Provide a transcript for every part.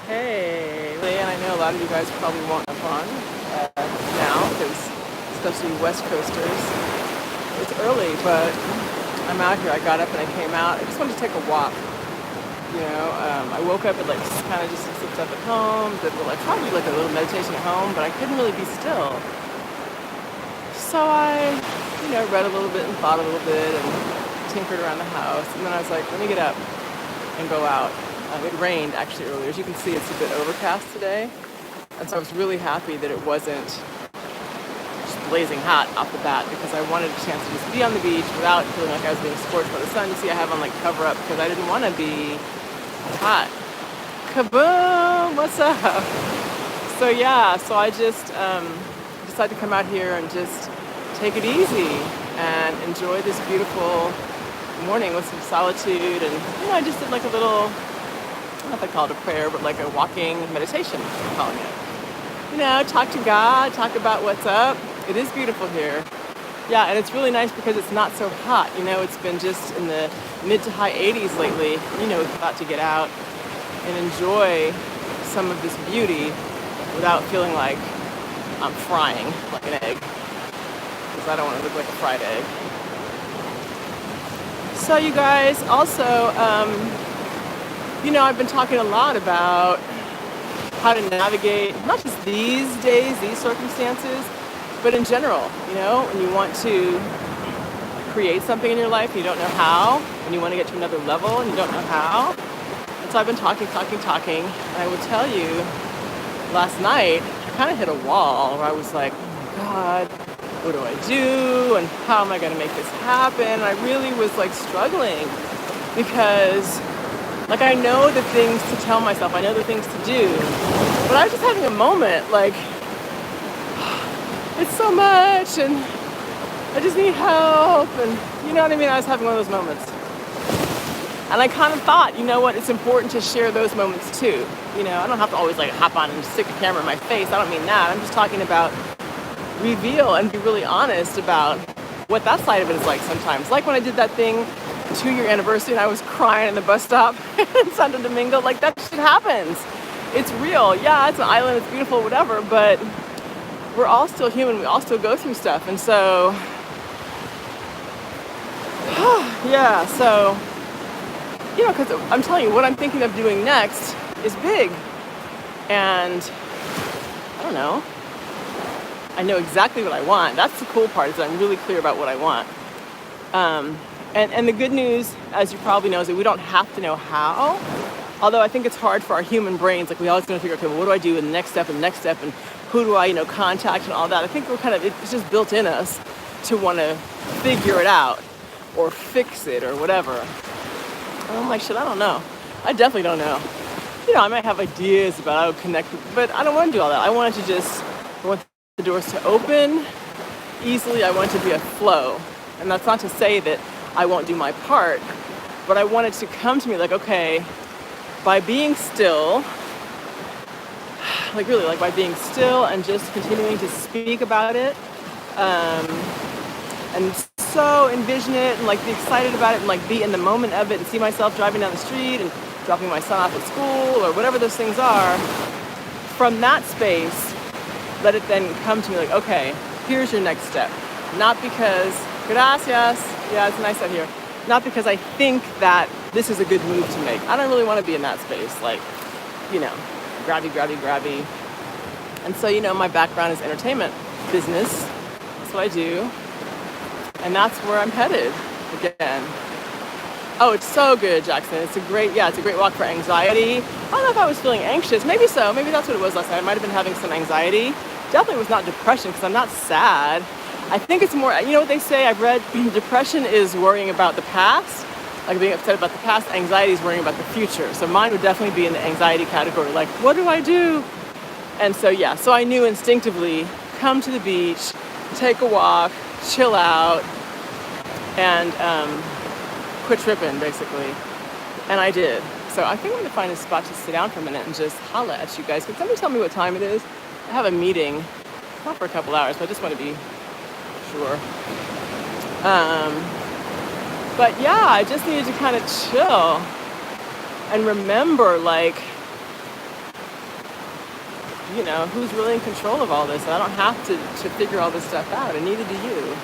Hey, and I know a lot of you guys probably won't have on now, because especially West Coasters, it's early, but I'm out here. I got up and I came out. I just wanted to take a walk. I woke up and kind of just sit up at home. I tried to do a little meditation at home, but I couldn't really be still. So I, read a little bit and thought a little bit and tinkered around the house. And then I was like, let me get up and go out. It rained actually earlier. As you can see, it's a bit overcast today. And so I was really happy that it wasn't just blazing hot off the bat, because I wanted a chance to just be on the beach without feeling like I was being scorched by the sun. You see, I have on cover up because I didn't want to be hot. Kaboom! What's up? So I just decided to come out here and just take it easy and enjoy this beautiful morning with some solitude. And I just did a little, I don't know if I call it a prayer, but a walking meditation, I'm calling it. Talk to God, talk about what's up. It is beautiful here. Yeah, and it's really nice because it's not so hot. It's been just in the mid to high 80s lately. It's about to get out and enjoy some of this beauty without feeling like I'm frying like an egg, because I don't want to look like a fried egg. So you guys, also, I've been talking a lot about how to navigate not just these days, these circumstances, but in general, when you want to create something in your life and you don't know how, and you want to get to another level and you don't know how. And so I've been talking, and I will tell you, last night, I kind of hit a wall where I was like, oh my God, what do I do? And how am I going to make this happen? And I really was struggling, because I know the things to tell myself, I know the things to do, but I was just having a moment, it's so much, and I just need help, and you know what I mean? I was having one of those moments. And I kind of thought, it's important to share those moments too. I don't have to always hop on and stick a camera in my face. I don't mean that. I'm just talking about reveal and be really honest about what that side of it is like sometimes. Like when I did that thing, 2-year anniversary, and I was crying in the bus stop in Santo Domingo. That shit happens. It's real. Yeah, it's an island, it's beautiful, whatever, but we're all still human. We all still go through stuff. And so, because I'm telling you, what I'm thinking of doing next is big. And I don't know. I know exactly what I want. That's the cool part, is that I'm really clear about what I want. And the good news, as you probably know, is that we don't have to know how. Although I think it's hard for our human brains. We always going to figure, okay, well, what do I do in the next step, and who do I, contact and all that. I think it's just built in us to want to figure it out or fix it or whatever. And I'm like, shit, I don't know. I definitely don't know. I might have ideas about how to connect, but I don't want to do all that. I want the doors to open easily. I want it to be a flow. And that's not to say that I won't do my part, but I want it to come to me okay, by being still, by being still and just continuing to speak about it, and so envision it and be excited about it and be in the moment of it and see myself driving down the street and dropping my son off at school or whatever those things are. From that space, let it then come to me okay, here's your next step. Not because, gracias, yeah, it's nice out here. Not because I think that this is a good move to make. I don't really want to be in that space, grabby. And so, my background is entertainment business. That's what I do. And that's where I'm headed again. Oh, it's so good, Jackson. It's a great walk for anxiety. I don't know if I was feeling anxious. Maybe so. Maybe that's what it was last night. I might have been having some anxiety. Definitely was not depression, because I'm not sad. I think it's more, what they say, I've read, depression is worrying about the past, being upset about the past. Anxiety is worrying about the future. So mine would definitely be in the anxiety category, what do I do? And so, so I knew instinctively, come to the beach, take a walk, chill out, and quit tripping, basically. And I did. So I think I'm going to find a spot to sit down for a minute and just holla at you guys. Can somebody tell me what time it is? I have a meeting, not for a couple hours, but I just want to be sure. But I just needed to kind of chill and remember, you know, who's really in control of all this. And I don't have to figure all this stuff out, and neither do you.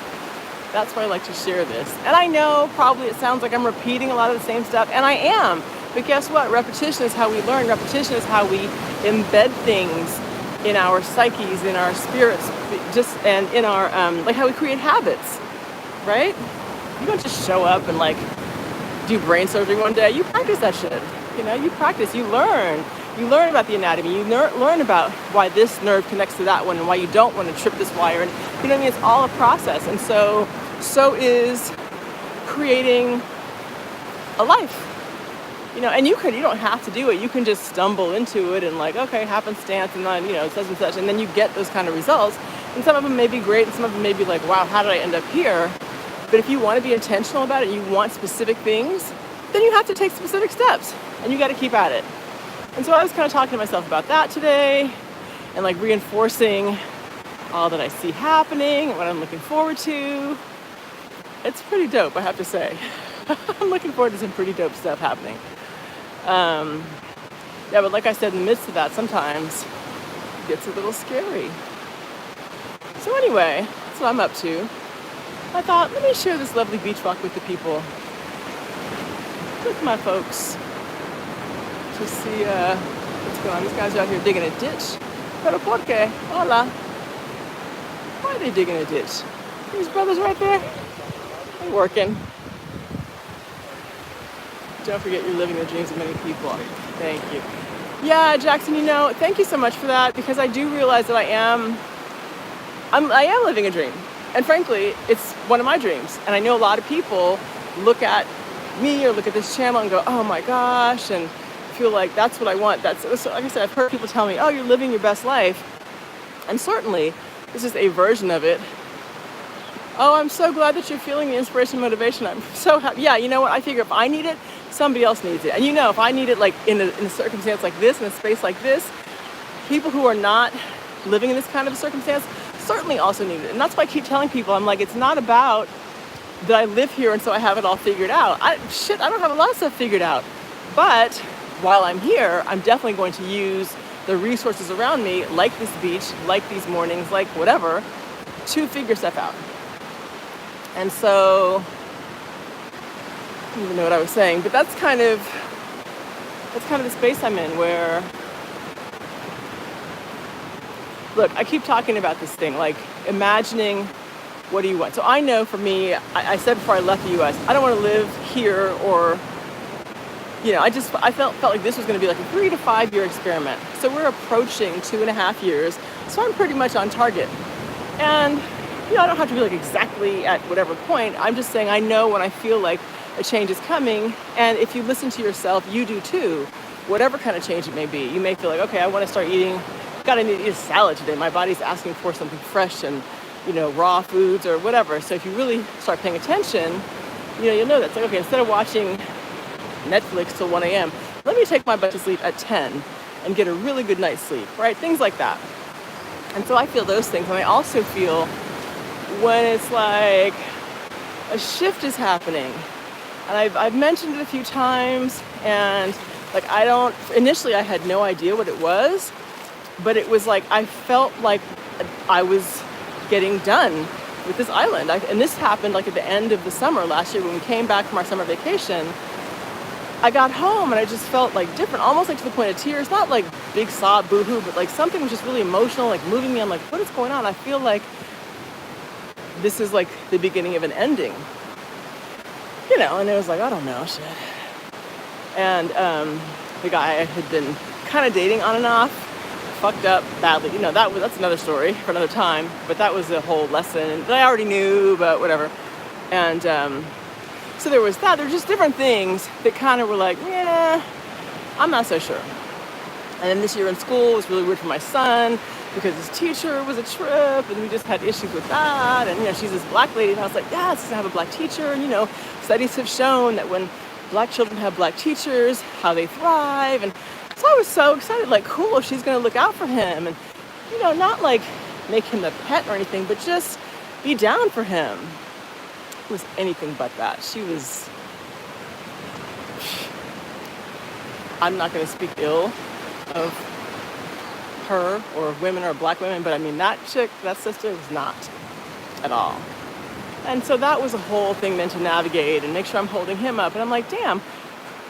That's why I like to share this. And I know probably it sounds like I'm repeating a lot of the same stuff, and I am. But guess what? Repetition is how we learn. Repetition is how we embed things in our psyches, in our spirits, just and in our like how we create habits, right? You don't just show up and like do brain surgery one day. You practice that shit. You know, you practice. You learn. You learn about the anatomy. You learn about why this nerve connects to that one, and why you don't want to trip this wire. And you know what I mean? It's all a process. And so is creating a life. You know, and you don't have to do it. You can just stumble into it and like, okay, happenstance, and then, you know, such and such, and then you get those kind of results. And some of them may be great, and some of them may be like, wow, how did I end up here? But if you want to be intentional about it, and you want specific things, then you have to take specific steps, and you got to keep at it. And so I was kind of talking to myself about that today, and like reinforcing all that I see happening and what I'm looking forward to. It's pretty dope, I have to say. I'm looking forward to some pretty dope stuff happening. Yeah, but like I said, in the midst of that, sometimes it gets a little scary. So anyway, that's what I'm up to. I thought, let me share this lovely beach walk with the people, with my folks, to see what's going on. These guys are out here digging a ditch. Pero por qué? Hola. Why are they digging a ditch? These brothers right there, they're working. Don't forget you're living the dreams of many people. Thank you. Yeah, Jackson, you know, thank you so much for that, because I do realize that I am living a dream. And frankly, it's one of my dreams. And I know a lot of people look at me or look at this channel and go, oh my gosh, and feel like that's what I want. That's, like I said, I've heard people tell me, oh, you're living your best life. And certainly, this is a version of it. Oh, I'm so glad that you're feeling the inspiration and motivation. I'm so happy. Yeah, you know what? I figure if I need it, somebody else needs it. And you know, if I need it like in a circumstance like this, in a space like this, people who are not living in this kind of a circumstance certainly also need it. And that's why I keep telling people, I'm like, it's not about that I live here and so I have it all figured out. I don't have a lot of stuff figured out. But while I'm here, I'm definitely going to use the resources around me, like this beach, like these mornings, like whatever, to figure stuff out. And so, I don't even know what I was saying, but that's kind of the space I'm in, where, look, I keep talking about this thing, like imagining what do you want. So I know for me, I said before I left the US, I don't want to live here, or, you know, I felt like this was going to be like a 3 to 5 year experiment. So we're approaching 2.5 years, so I'm pretty much on target. And you know, I don't have to be like exactly at whatever point. I'm just saying I know when I feel like a change is coming. And if you listen to yourself, you do too. Whatever kind of change it may be. You may feel like, okay, I want to start eating, gotta eat a salad today. My body's asking for something fresh and, you know, raw foods or whatever. So if you really start paying attention, you know, you'll know that. It's like, okay, instead of watching Netflix till 1 a.m., let me take my butt to sleep at 10 and get a really good night's sleep, right? Things like that. And so I feel those things. And I also feel when it's like a shift is happening. And I've mentioned it a few times, and like initially I had no idea what it was, but it was like I felt like I was getting done with this island. And this happened like at the end of the summer last year when we came back from our summer vacation. I got home and I just felt like different, almost like to the point of tears, not like big sob, boo-hoo, but like something was just really emotional, like moving me. I'm like, what is going on? I feel like this is like the beginning of an ending, you know. And it was like, I don't know, shit. And the guy I had been kind of dating on and off fucked up badly, you know. That's another story for another time, but that was a whole lesson that I already knew, but whatever. And so there was that. There were just different things that kind of were like, yeah, I'm not so sure. And then this year in school was really weird for my son, because his teacher was a trip, and we just had issues with that. And, you know, she's this black lady, and I was like, yeah, it's to have a black teacher. And, you know, studies have shown that when black children have black teachers, how they thrive. And so I was so excited, like, cool, she's going to look out for him. And, you know, not like make him a pet or anything, but just be down for him. It was anything but that. She was, I'm not going to speak ill of her or women or black women, but I mean, that chick, that sister was not at all. And so that was a whole thing then to navigate and make sure I'm holding him up. And I'm like, damn.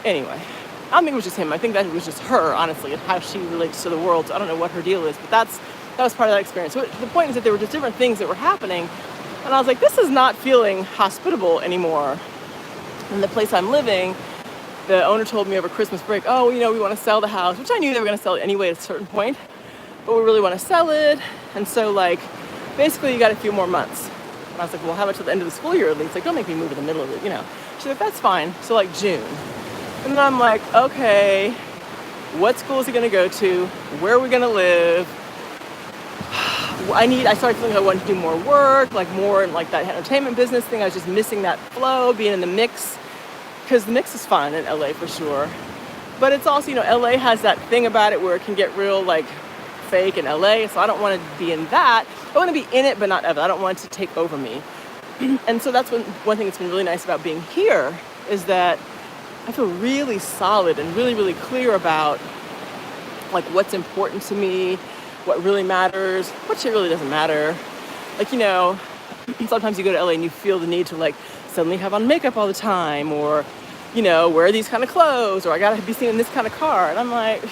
Anyway, I don't think it was just him. I think that it was just her, honestly, and how she relates to the world. So I don't know what her deal is, but that was part of that experience. So the point is that there were just different things that were happening. And I was like, this is not feeling hospitable anymore. In the place I'm living, the owner told me over Christmas break, oh, you know, we want to sell the house, which I knew they were going to sell it anyway at a certain point, but we really want to sell it. And so, like, basically you got a few more months. And I was like, well, how about till the end of the school year at least? Like, don't make me move in the middle of it, you know. She's like, that's fine. So, like, June. And then I'm like, okay, what school is he going to go to? Where are we going to live? I started feeling like I wanted to do more work, like more in like that entertainment business thing. I was just missing that flow, being in the mix, because the mix is fun in LA for sure. But it's also, you know, LA has that thing about it where it can get real like fake in LA. So I don't want to be in that. I want to be in it, but not of it. I don't want it to take over me. And so that's one thing that's been really nice about being here is that I feel really solid and really, really clear about like what's important to me, what really matters, what shit really doesn't matter. Like, you know, sometimes you go to LA and you feel the need to like suddenly have on makeup all the time, or, you know, wear these kind of clothes, or I gotta be seen in this kind of car. And I'm like,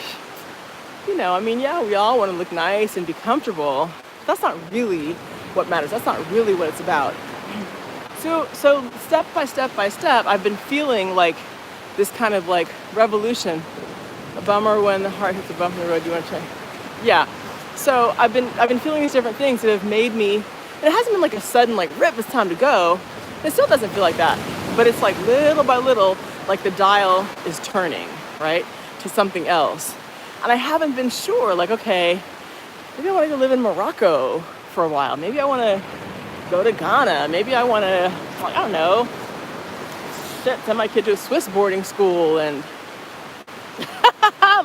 you know, I mean, yeah, we all want to look nice and be comfortable. But that's not really what matters. That's not really what it's about. So step by step by step, I've been feeling like this kind of like revolution. A bummer when the heart hits a bump in the road. Do you want to try? Yeah. So I've been feeling these different things that have made me, and it hasn't been like a sudden like rip, it's time to go. It still doesn't feel like that, but it's like little by little, like the dial is turning, right, to something else. And I haven't been sure, like, okay, maybe I want to go live in Morocco for a while. Maybe I want to go to Ghana. Maybe I want to, like, I don't know, send my kid to a Swiss boarding school and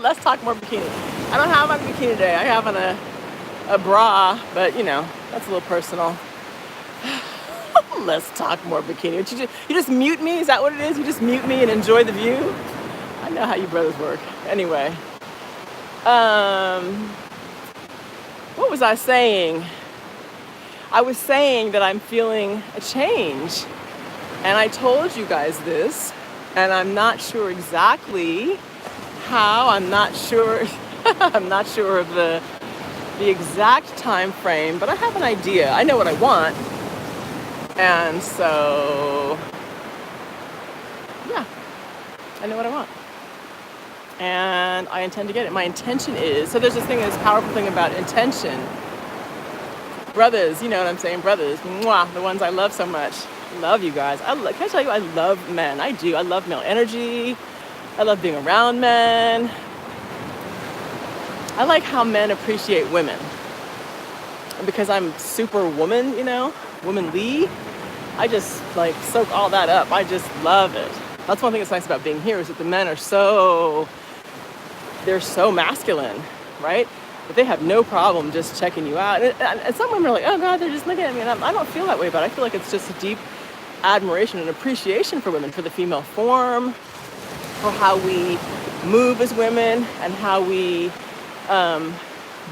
let's talk more bikini. I don't have on a bikini today. I have on a bra, but you know, that's a little personal. Let's talk more bikini. You just mute me? Is that what it is? You just mute me and enjoy the view? I know how you brothers work. Anyway, what was I saying? I was saying that I'm feeling a change. And I told you guys this, and I'm not sure exactly how. I'm not sure I'm not sure of the exact time frame, but I have an idea. I know what I want. And so yeah, I know what I want. And I intend to get it. My intention is, so there's this thing, this powerful thing about intention. Brothers, you know what I'm saying? Brothers, mwah, the ones I love so much. Love you guys. Can I tell you, I love men. I do. I love male energy. I love being around men. I like how men appreciate women. And because I'm super woman, you know, womanly, I just like soak all that up. I just love it. That's one thing that's nice about being here is that the men are they're so masculine, right? But they have no problem just checking you out. And some women are like, oh God, they're just looking at me. And I don't feel that way, but I feel like it's just a deep admiration and appreciation for women, for the female form, for how we move as women and how we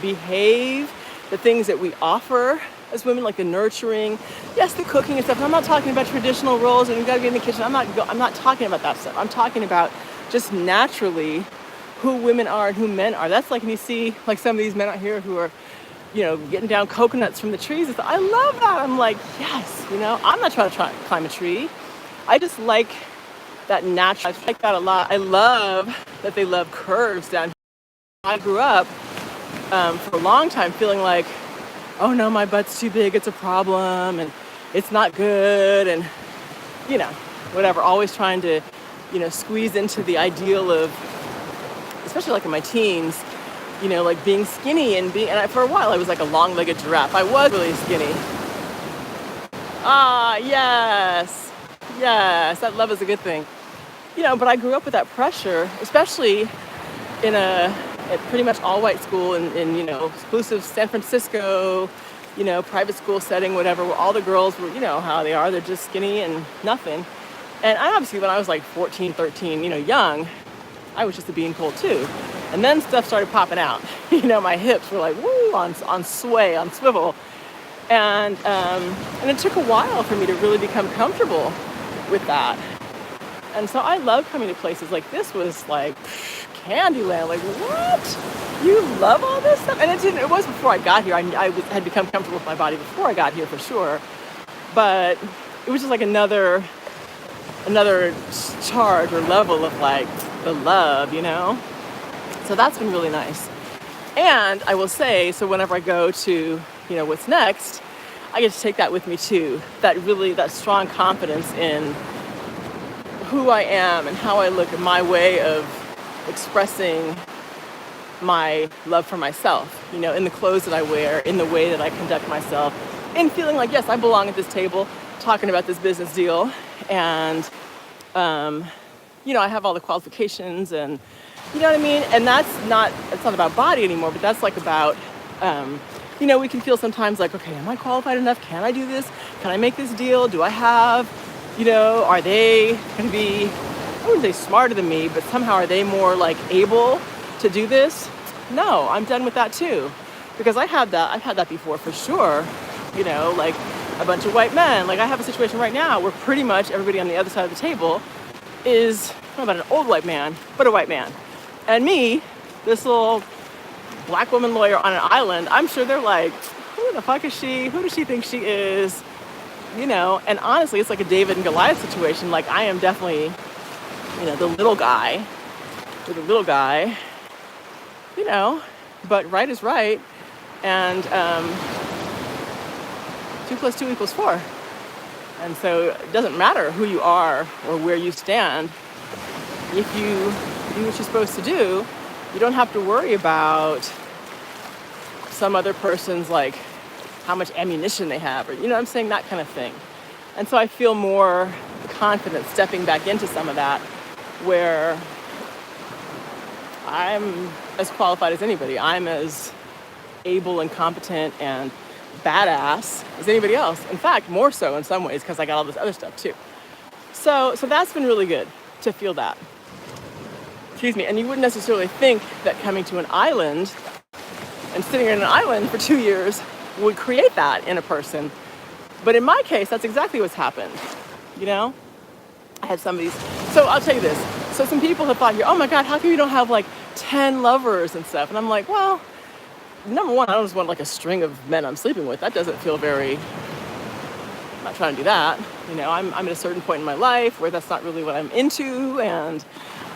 behave, the things that we offer as women, like the nurturing, yes, the cooking and stuff. I'm not talking about traditional roles and you gotta get in the kitchen. I'm not talking about that stuff. I'm talking about just naturally who women are and who men are. That's like when you see like some of these men out here who are, you know, getting down coconuts from the trees. I love that. I'm like, yes, you know, I'm not trying to climb a tree. I just like that natural. I like that a lot. I love that they love curves down here. I grew up for a long time feeling like, oh no, my butt's too big, it's a problem, and it's not good, and, you know, whatever. Always trying to, you know, squeeze into the ideal of, especially like in my teens, you know, like being skinny and for a while I was like a long-legged giraffe. I was really skinny. Ah, yes, that love is a good thing. You know, but I grew up with that pressure, especially in a pretty much all-white school in, you know, exclusive San Francisco, you know, private school setting, whatever, where all the girls were, you know, how they are, they're just skinny and nothing. And I obviously, when I was like 14, 13, you know, young, I was just a beanpole too. And then stuff started popping out. My hips were like, woo, on sway, on swivel. And it took a while for me to really become comfortable with that. And so I love coming to places like this. Was like Candyland. Like, what? You love all this stuff? And it was before I got here. I had become comfortable with my body before I got here for sure. But it was just like another charge or level of like the love, So that's been really nice. And I will say, so whenever I go to, what's next, I get to take that with me too. That strong confidence in who I am and how I look, at my way of expressing my love for myself, in the clothes that I wear, in the way that I conduct myself, in feeling like, yes, I belong at this table talking about this business deal. And, I have all the qualifications and, you know what I mean? And it's not about body anymore, but that's like about, we can feel sometimes like, okay, am I qualified enough? Can I do this? Can I make this deal? Do I have, are they going to be, I wouldn't say smarter than me, but somehow are they more like able to do this? No, I'm done with that too. Because I've had that before for sure, like a bunch of white men. Like I have a situation right now where pretty much everybody on the other side of the table is not about an old white man, but a white man. And me, this little black woman lawyer on an island, I'm sure they're like, who the fuck is she? Who does she think she is? And honestly, it's like a David and Goliath situation. Like I am definitely, the little guy with a little guy, but right is right. And 2 + 2 = 4. And so it doesn't matter who you are or where you stand. If you do what you're supposed to do, you don't have to worry about some other person's like how much ammunition they have, or I'm saying, that kind of thing. And so I feel more confident stepping back into some of that, where I'm as qualified as anybody. I'm as able and competent and badass as anybody else. In fact, more so in some ways, because I got all this other stuff too. So that's been really good to feel that. Excuse me. And you wouldn't necessarily think that coming to an island and sitting on an island for 2 years would create that in a person. But in my case, that's exactly what's happened. I had some of these. So I'll tell you this. So some people have thought, oh my God, how come you don't have like 10 lovers and stuff? And I'm like, well, number one, I don't just want like a string of men I'm sleeping with. That doesn't feel very, I'm not trying to do that. I'm at a certain point in my life where that's not really what I'm into. And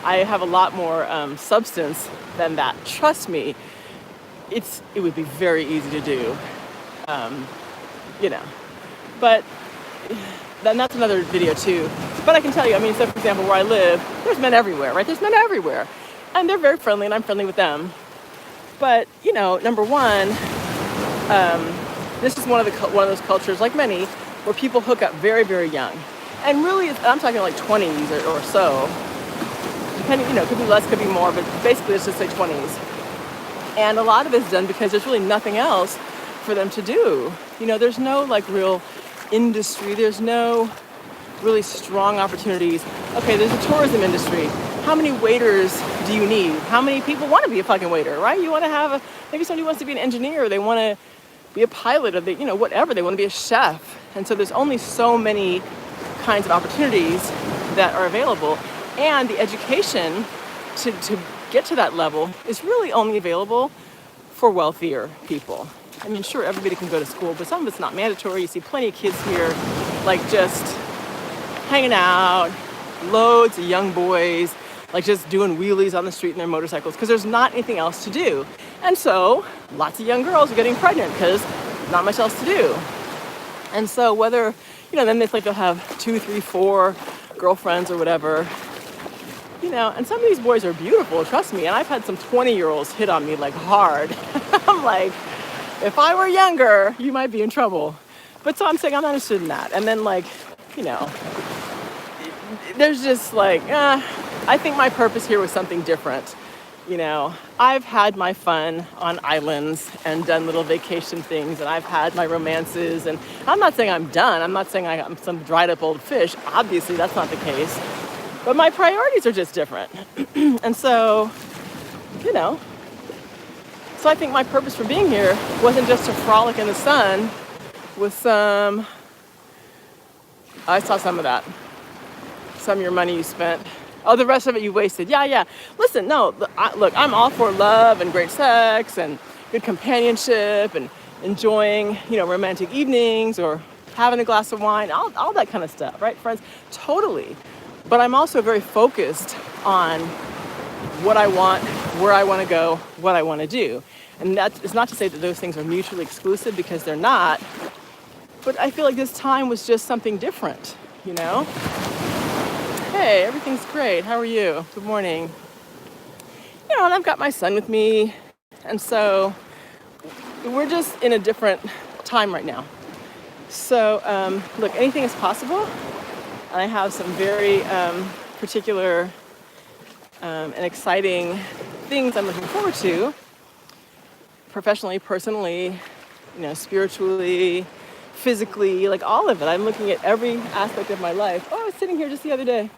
I have a lot more substance than that. Trust me, it would be very easy to do, But then that's another video too. But I can tell you, so for example, where I live, there's men everywhere, right? There's men everywhere. And they're very friendly and I'm friendly with them. But, number one, this is one of those cultures, like many, where people hook up very, very young. And really, I'm talking like 20s or so. Depending, could be less, could be more, but basically let's just say 20s. And a lot of it's done because there's really nothing else for them to do. There's no like real industry. There's no really strong opportunities. Okay, there's a tourism industry. How many waiters do you need? How many people want to be a fucking waiter, right? You want to have maybe somebody wants to be an engineer. They want to be a pilot, or whatever. They want to be a chef. And so there's only so many kinds of opportunities that are available. And the education to get to that level is really only available for wealthier people. Sure, everybody can go to school, but some of it's not mandatory. You see plenty of kids here, like just hanging out, loads of young boys, like just doing wheelies on the street in their motorcycles, because there's not anything else to do. And so lots of young girls are getting pregnant because not much else to do. And so whether, then they'll have 2, 3, 4 girlfriends or whatever, and some of these boys are beautiful, trust me. And I've had some 20-year-olds hit on me like hard. I'm like, if I were younger, you might be in trouble. But so I'm saying I'm not interested in that. And then there's just like, I think my purpose here was something different. I've had my fun on islands and done little vacation things, and I've had my romances, and I'm not saying I'm done. I'm not saying I'm some dried up old fish. Obviously, that's not the case. But my priorities are just different. And so you know. So I think my purpose for being here wasn't just to frolic in the sun with some, I saw some of that, some of your money you spent. Oh, the rest of it you wasted. Yeah. Listen, no, look, I'm all for love and great sex and good companionship and enjoying, romantic evenings or having a glass of wine, all that kind of stuff, right, friends? Totally. But I'm also very focused on what I want, where I want to go, what I want to do. And that is not to say that those things are mutually exclusive, because they're not. But I feel like this time was just something different, Hey, everything's great. How are you? Good morning. And I've got my son with me. And so we're just in a different time right now. So, look, anything is possible. And I have some very particular and exciting things I'm looking forward to, professionally, personally, spiritually, physically, like all of it. I'm looking at every aspect of my life. Oh, I was sitting here just the other day.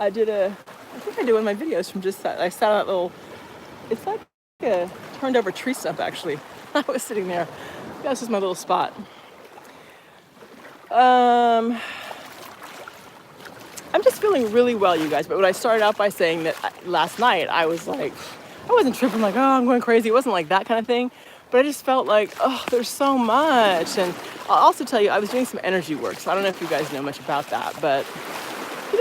I think I did one of my videos from just that. I sat on that little, it's like a turned over tree stump, actually. I was sitting there. This is my little spot. I'm just feeling really well, you guys. But what I started out by saying that last night, I was like, I wasn't tripping like, oh, I'm going crazy. It wasn't like that kind of thing. But I just felt like, oh, there's so much. And I'll also tell you, I was doing some energy work. So I don't know if you guys know much about that. But,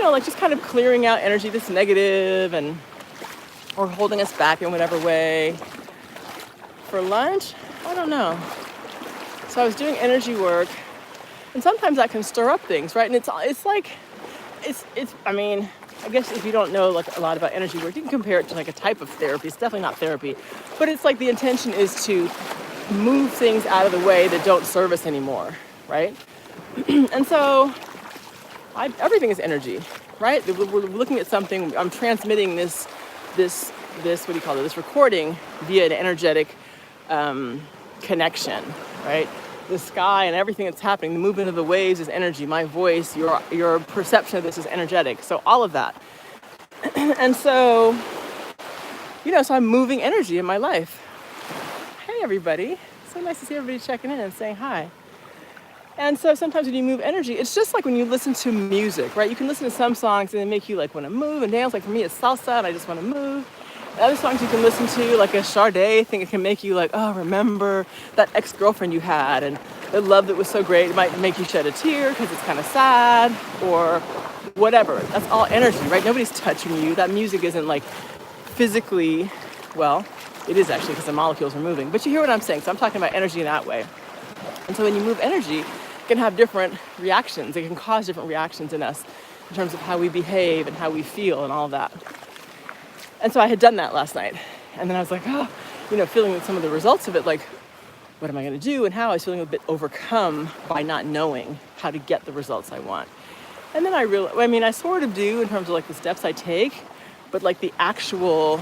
like just kind of clearing out energy that's negative or holding us back in whatever way. For lunch, I don't know. So I was doing energy work. And sometimes that can stir up things, right? And it's like, I mean, I guess if you don't know like a lot about energy work, you can compare it to like a type of therapy. It's definitely not therapy, but it's like the intention is to move things out of the way that don't serve us anymore, right? And so everything is energy, right? We're looking at something. I'm transmitting this what do you call it? This recording via an energetic connection, right? The sky and everything that's happening, the movement of the waves is energy. My voice, your perception of this is energetic. So all of that. And so, so I'm moving energy in my life. Hey, everybody. So nice to see everybody checking in and saying hi. And so sometimes when you move energy, it's just like when you listen to music, right? You can listen to some songs and they make you like want to move and dance. Like for me, it's salsa and I just want to move. Other songs you can listen to, like a Sade, I think it can make you like, oh, remember that ex-girlfriend you had and the love that was so great. It might make you shed a tear because it's kind of sad or whatever. That's all energy, right? Nobody's touching you. That music isn't like physically, well, it is actually because the molecules are moving. But you hear what I'm saying. So I'm talking about energy in that way. And so when you move energy, it can have different reactions. It can cause different reactions in us in terms of how we behave and how we feel and all of that. And so I had done that last night. And then I was like, oh, feeling some of the results of it, like, what am I going to do and how? I was feeling a bit overcome by not knowing how to get the results I want. And then I realized, I sort of do in terms of like the steps I take, but like the actual,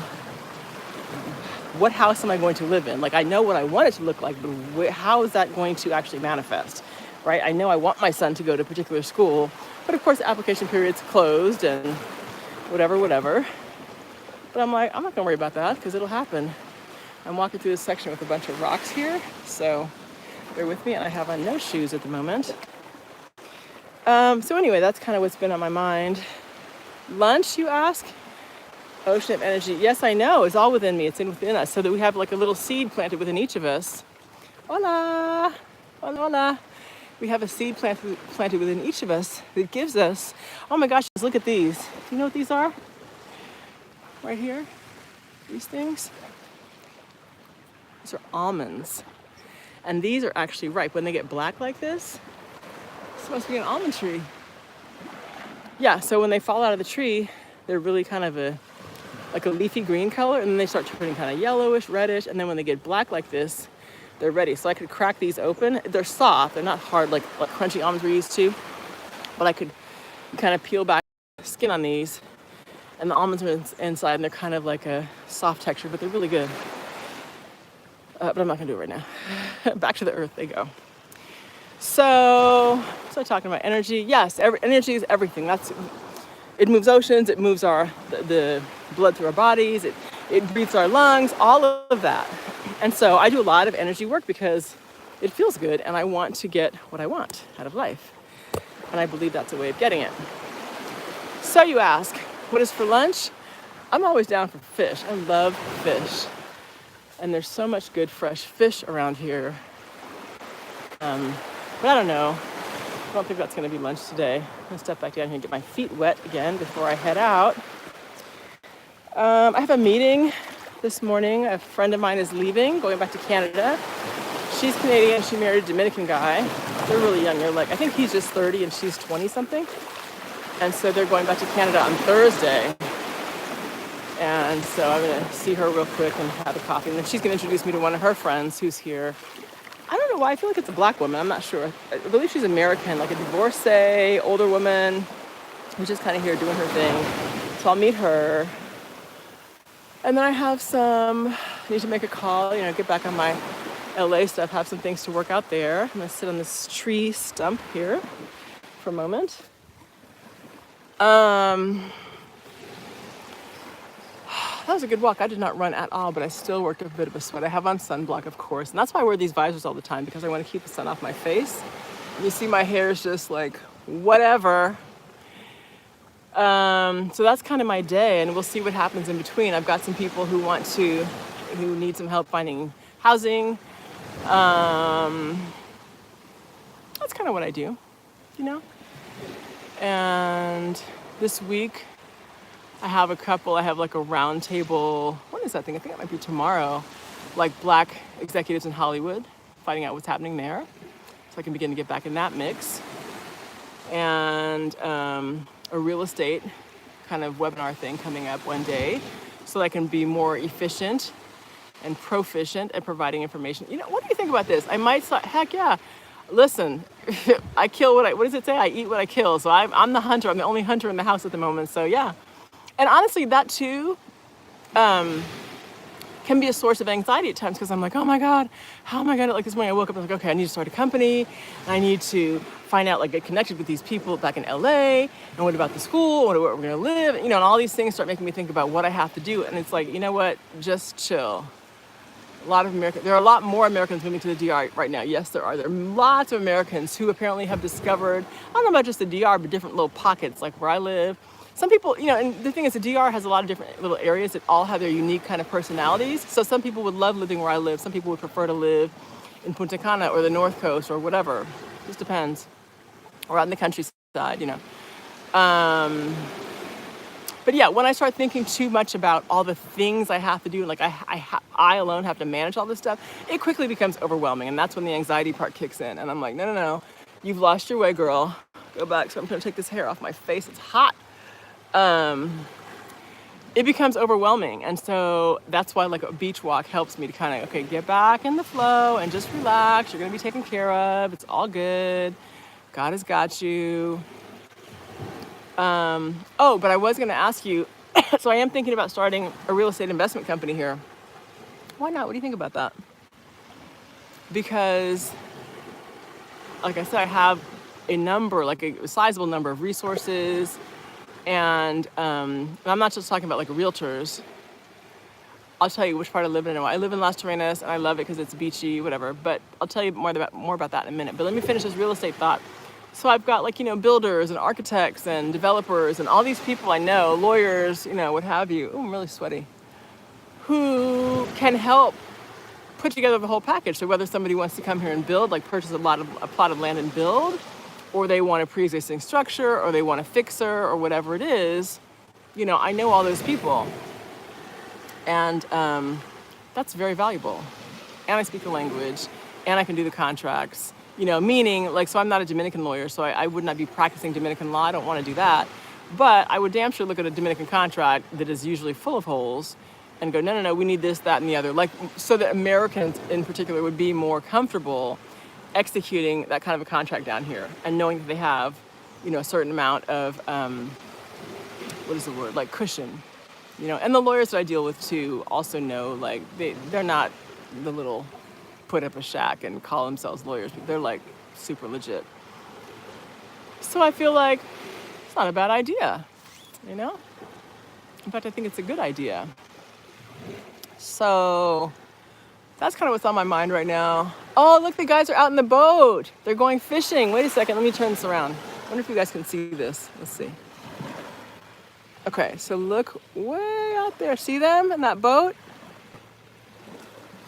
what house am I going to live in? Like I know what I want it to look like, but how is that going to actually manifest, right? I know I want my son to go to a particular school, but of course the application period's closed and whatever. But I'm like, I'm not going to worry about that because it'll happen. I'm walking through this section with a bunch of rocks here, so bear with me. And I have on no shoes at the moment. So anyway, that's kind of what's been on my mind. Lunch, you ask? Ocean of energy. Yes, I know. It's all within me. It's within us. So that we have like a little seed planted within each of us. Hola. Hola, hola. We have a seed planted within each of us that gives us, oh my gosh, look at these. Do you know what these are? Right here, these things. These are almonds. And these are actually ripe. When they get black like this must be an almond tree. Yeah, so when they fall out of the tree, they're really kind of like a leafy green color, and then they start turning kind of yellowish, reddish, and then when they get black like this, they're ready. So I could crack these open. They're soft, they're not hard like crunchy almonds we're used to, but I could kind of peel back the skin on these, and the almonds are inside, and they're kind of like a soft texture, but they're really good. But I'm not gonna do it right now. Back to the earth they go. So talking about energy. Yes, energy is everything. It moves oceans. It moves the blood through our bodies. It it breathes our lungs, all of that. And so I do a lot of energy work because it feels good and I want to get what I want out of life. And I believe that's a way of getting it. So you ask, what is for lunch? I'm always down for fish. I love fish. And there's so much good fresh fish around here. But I don't know. I don't think that's going to be lunch today. I'm going to step back down here and get my feet wet again before I head out. I have a meeting this morning. A friend of mine is leaving, going back to Canada. She's Canadian. She married a Dominican guy. They're really young. They're like, I think he's just 30 and she's 20 something. And so they're going back to Canada on Thursday. And so I'm going to see her real quick and have a coffee. And then she's going to introduce me to one of her friends who's here. I don't know why. I feel like it's a black woman. I'm not sure. I believe she's American, like a divorcee, older woman who's just kind of here doing her thing. So I'll meet her. And then I need to make a call, get back on my LA stuff, have some things to work out there. I'm going to sit on this tree stump here for a moment. That was a good walk. I did not run at all, but I still worked a bit of a sweat. I have on sunblock, of course, and that's why I wear these visors all the time, because I want to keep the sun off my face. You see my hair is just like, whatever. So that's kind of my day, and we'll see what happens in between. I've got some people who need some help finding housing. That's kind of what I do, And this week, I have like a round table. What is that thing? I think it might be tomorrow. Like black executives in Hollywood, finding out what's happening there. So I can begin to get back in that mix. And a real estate kind of webinar thing coming up one day so that I can be more efficient and proficient at providing information. What do you think about this? I might say, heck yeah. Listen, I kill what does it say? I eat what I kill. So I'm the hunter. I'm the only hunter in the house at the moment. So yeah. And honestly, that too can be a source of anxiety at times because I'm like, oh my God, how am I going to, like this morning I woke up and I was like, okay, I need to start a company. And I need to find out, get connected with these people back in LA. And what about the school? Where we're going to live? And all these things start making me think about what I have to do. And it's like, you know what? Just chill. There are a lot more Americans moving to the DR right now. Yes, there are. There are lots of Americans who apparently have discovered, I don't know about just the DR, but different little pockets, like where I live. Some people, and the thing is the DR has a lot of different little areas that all have their unique kind of personalities. So some people would love living where I live. Some people would prefer to live in Punta Cana or the North Coast or whatever. Just depends. Or out in the countryside, But yeah, when I start thinking too much about all the things I have to do, like I alone have to manage all this stuff, it quickly becomes overwhelming. And that's when the anxiety part kicks in. And I'm like, no, you've lost your way, girl. Go back. So I'm going to take this hair off my face. It's hot. It becomes overwhelming. And so that's why a beach walk helps me to kind of, get back in the flow and just relax. You're going to be taken care of. It's all good. God has got you. But I was going to ask you, so I am thinking about starting a real estate investment company here. Why not? What do you think about that? Because, like I said, I have a sizable number of resources. And I'm not just talking about realtors. I'll tell you which part I live in. I live in Las Terrenas, and I love it because it's beachy, whatever. But I'll tell you more about that in a minute. But let me finish this real estate thought. So I've got builders and architects and developers and all these people I know, lawyers, what have you. Oh, I'm really sweaty. Who can help put together the whole package. So whether somebody wants to come here and build, purchase a plot of land and build, or they want a pre-existing structure, or they want a fixer, or whatever it is, I know all those people. And that's very valuable. And I speak the language, and I can do the contracts. Meaning, so I'm not a Dominican lawyer, so I would not be practicing Dominican law. I don't want to do that. But I would damn sure look at a Dominican contract that is usually full of holes and go, no, we need this, that, and the other. So that Americans in particular would be more comfortable executing that kind of a contract down here and knowing that they have, a certain amount of, cushion. And the lawyers that I deal with too also know, they're not the little put up a shack and call themselves lawyers, but they're super legit. So I feel like it's not a bad idea, In fact, I think it's a good idea. So that's kind of what's on my mind right now. Oh, look, the guys are out in the boat. They're going fishing. Wait a second, let me turn this around. I wonder if you guys can see this. Let's see. Okay, so look way out there. See them in that boat?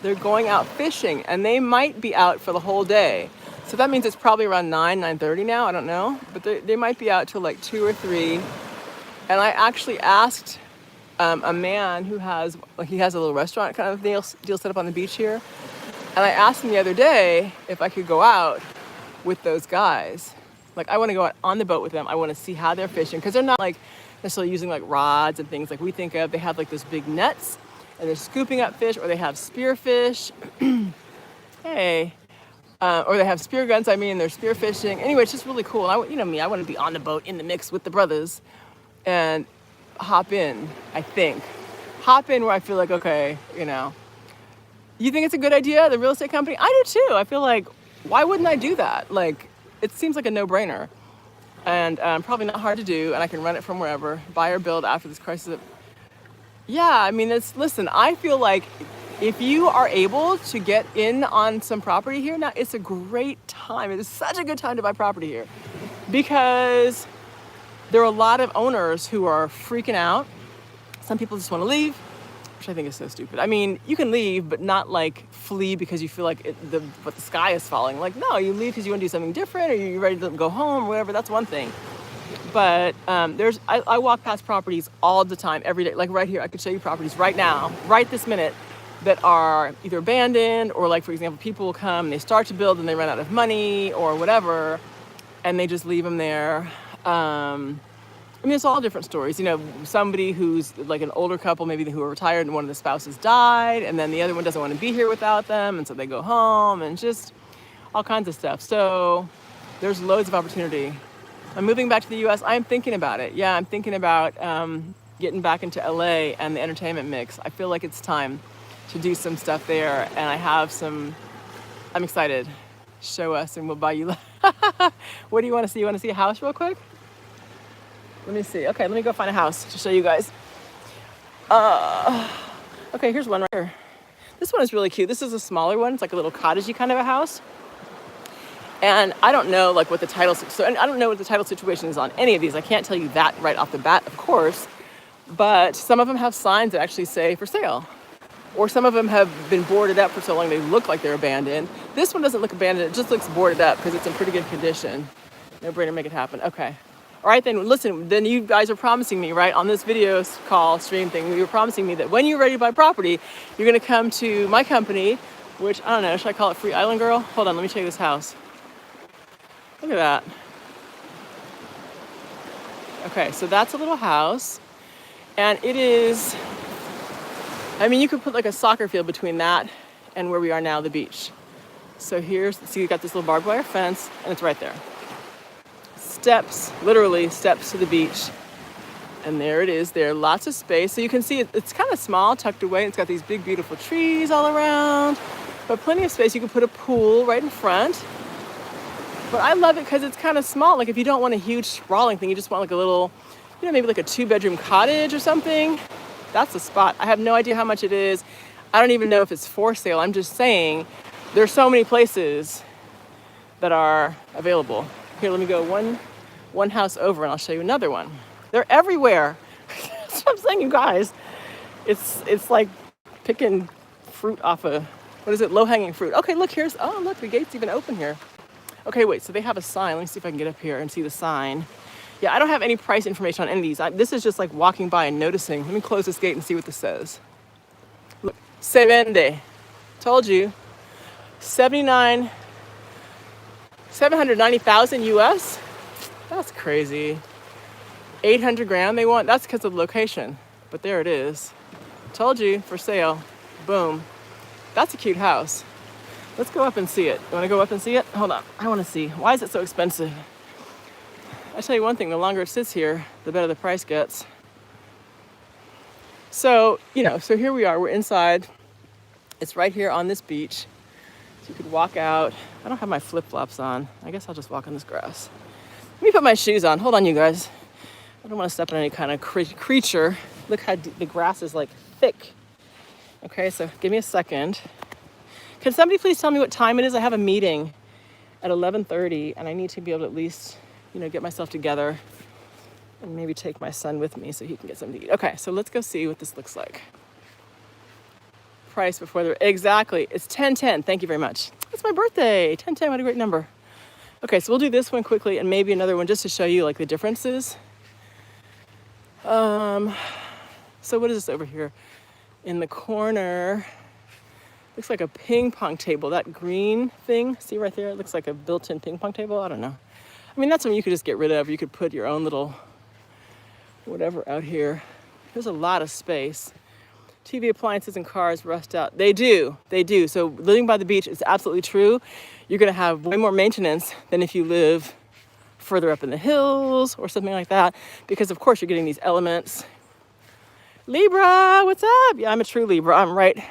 They're going out fishing, and they might be out for the whole day. So that means it's probably around 9:30 now, I don't know. But they might be out till like 2 or 3. And I actually asked a man who has, like, he has a little restaurant kind of deal set up on the beach here. And I asked him the other day if I could go out with those guys. Like, I want to go out on the boat with them. I want to see how they're fishing, because they're not like necessarily using like rods and things like we think of. They have like those big nets and they're scooping up fish, or they have spearfish. Hey. Or they have spear guns, they're spear fishing. Anyway, it's just really cool. You know me, I want to be on the boat in the mix with the brothers and hop in, I think. Hop in where I feel like, okay, you know. You think it's a good idea, the real estate company? I do too. I feel like, why wouldn't I do that? Like, it seems like a no-brainer. And probably not hard to do, and I can run it from wherever, buy or build after this crisis. Yeah, listen, I feel like if you are able to get in on some property here, now it's a great time. It is such a good time to buy property here, because there are a lot of owners who are freaking out. Some people just want to leave, which I think is so stupid. You can leave, but not like flee because you feel like the sky is falling. Like, no, you leave because you want to do something different, or you're ready to go home or whatever. That's one thing. But I walk past properties all the time, every day. Like right here, I could show you properties right now, right this minute, that are either abandoned, or like, for example, people will come and they start to build and they run out of money or whatever, and they just leave them there. It's all different stories. You know, somebody who's like an older couple, maybe who are retired and one of the spouses died, and then the other one doesn't want to be here without them, and so they go home, and just all kinds of stuff. So there's loads of opportunity. I'm moving back to the US. I'm thinking about it. Yeah, I'm thinking about getting back into LA and the entertainment mix. I feel like it's time to do some stuff there, and I'm excited. Show us and we'll buy you. What do you want to see? You want to see a house real quick? Let me see. Okay, let me go find a house to show you guys. Okay, here's one right here. This one is really cute. This is a smaller one. It's like a little cottagey kind of a house. And I don't know like what the title, and I don't know what the title situation is on any of these. I can't tell you that right off the bat, of course. But some of them have signs that actually say for sale. Or some of them have been boarded up for so long they look like they're abandoned. This one doesn't look abandoned, it just looks boarded up because it's in pretty good condition. No brainer, make it happen. Okay. All right, then listen, then you guys are promising me, right, on this video call stream thing, you were promising me that when you're ready to buy property, you're gonna come to my company, which, I don't know, should I call it Free Island Girl? Hold on, let me show you this house. Look at that. Okay, so that's a little house. And it is, you could put like a soccer field between that and where we are now, the beach. So see, you got this little barbed wire fence, and it's right there. Steps, literally steps to the beach. And there it is there, lots of space. So you can see it's kind of small, tucked away. It's got these big, beautiful trees all around, but plenty of space. You can put a pool right in front. But I love it because it's kind of small. Like if you don't want a huge sprawling thing, you just want like a little, maybe like a 2-bedroom cottage or something. That's the spot. I have no idea how much it is. I don't even know if it's for sale. I'm just saying there's so many places that are available. Here, let me go one house over and I'll show you another one. They're everywhere. That's what I'm saying, you guys. It's like picking fruit off low-hanging fruit. Okay, look, look, the gate's even open here. Okay, wait, so they have a sign. Let me see if I can get up here and see the sign. Yeah, I don't have any price information on any of these. This is just like walking by and noticing. Let me close this gate and see what this says. Look, se vende. Told you. 790,000 US? That's crazy. 800 grand they want? That's because of the location. But there it is. Told you, for sale. Boom. That's a cute house. Let's go up and see it. You want to go up and see it? Hold on. I want to see. Why is it so expensive? I tell you one thing, the longer it sits here, the better the price gets. So, so here we are. We're inside. It's right here on this beach. So you could walk out. I don't have my flip-flops on. I guess I'll just walk on this grass. Let me put my shoes on. Hold on, you guys. I don't want to step on any kind of creature. Look how the grass is like thick Okay, so give me a second. Can somebody please tell me what time it is? I have a meeting at 11:30 and I need to be able to at least, get myself together and maybe take my son with me so he can get something to eat. Okay, so let's go see what this looks like. Price before the, exactly, it's 10:10. Thank you very much. It's my birthday, 10:10, what a great number. Okay, so we'll do this one quickly and maybe another one just to show you like the differences. So what is this over here? In the corner, looks like a ping pong table. That green thing, see right there? It looks like a built-in ping pong table. I don't know. I mean, that's something you could just get rid of. You could put your own little whatever out here. There's a lot of space. TV appliances and cars rust out. They do. So living by the beach is absolutely true. You're gonna have way more maintenance than if you live further up in the hills or something like that, because of course you're getting these elements. Libra, what's up? Yeah, I'm a true Libra. I'm right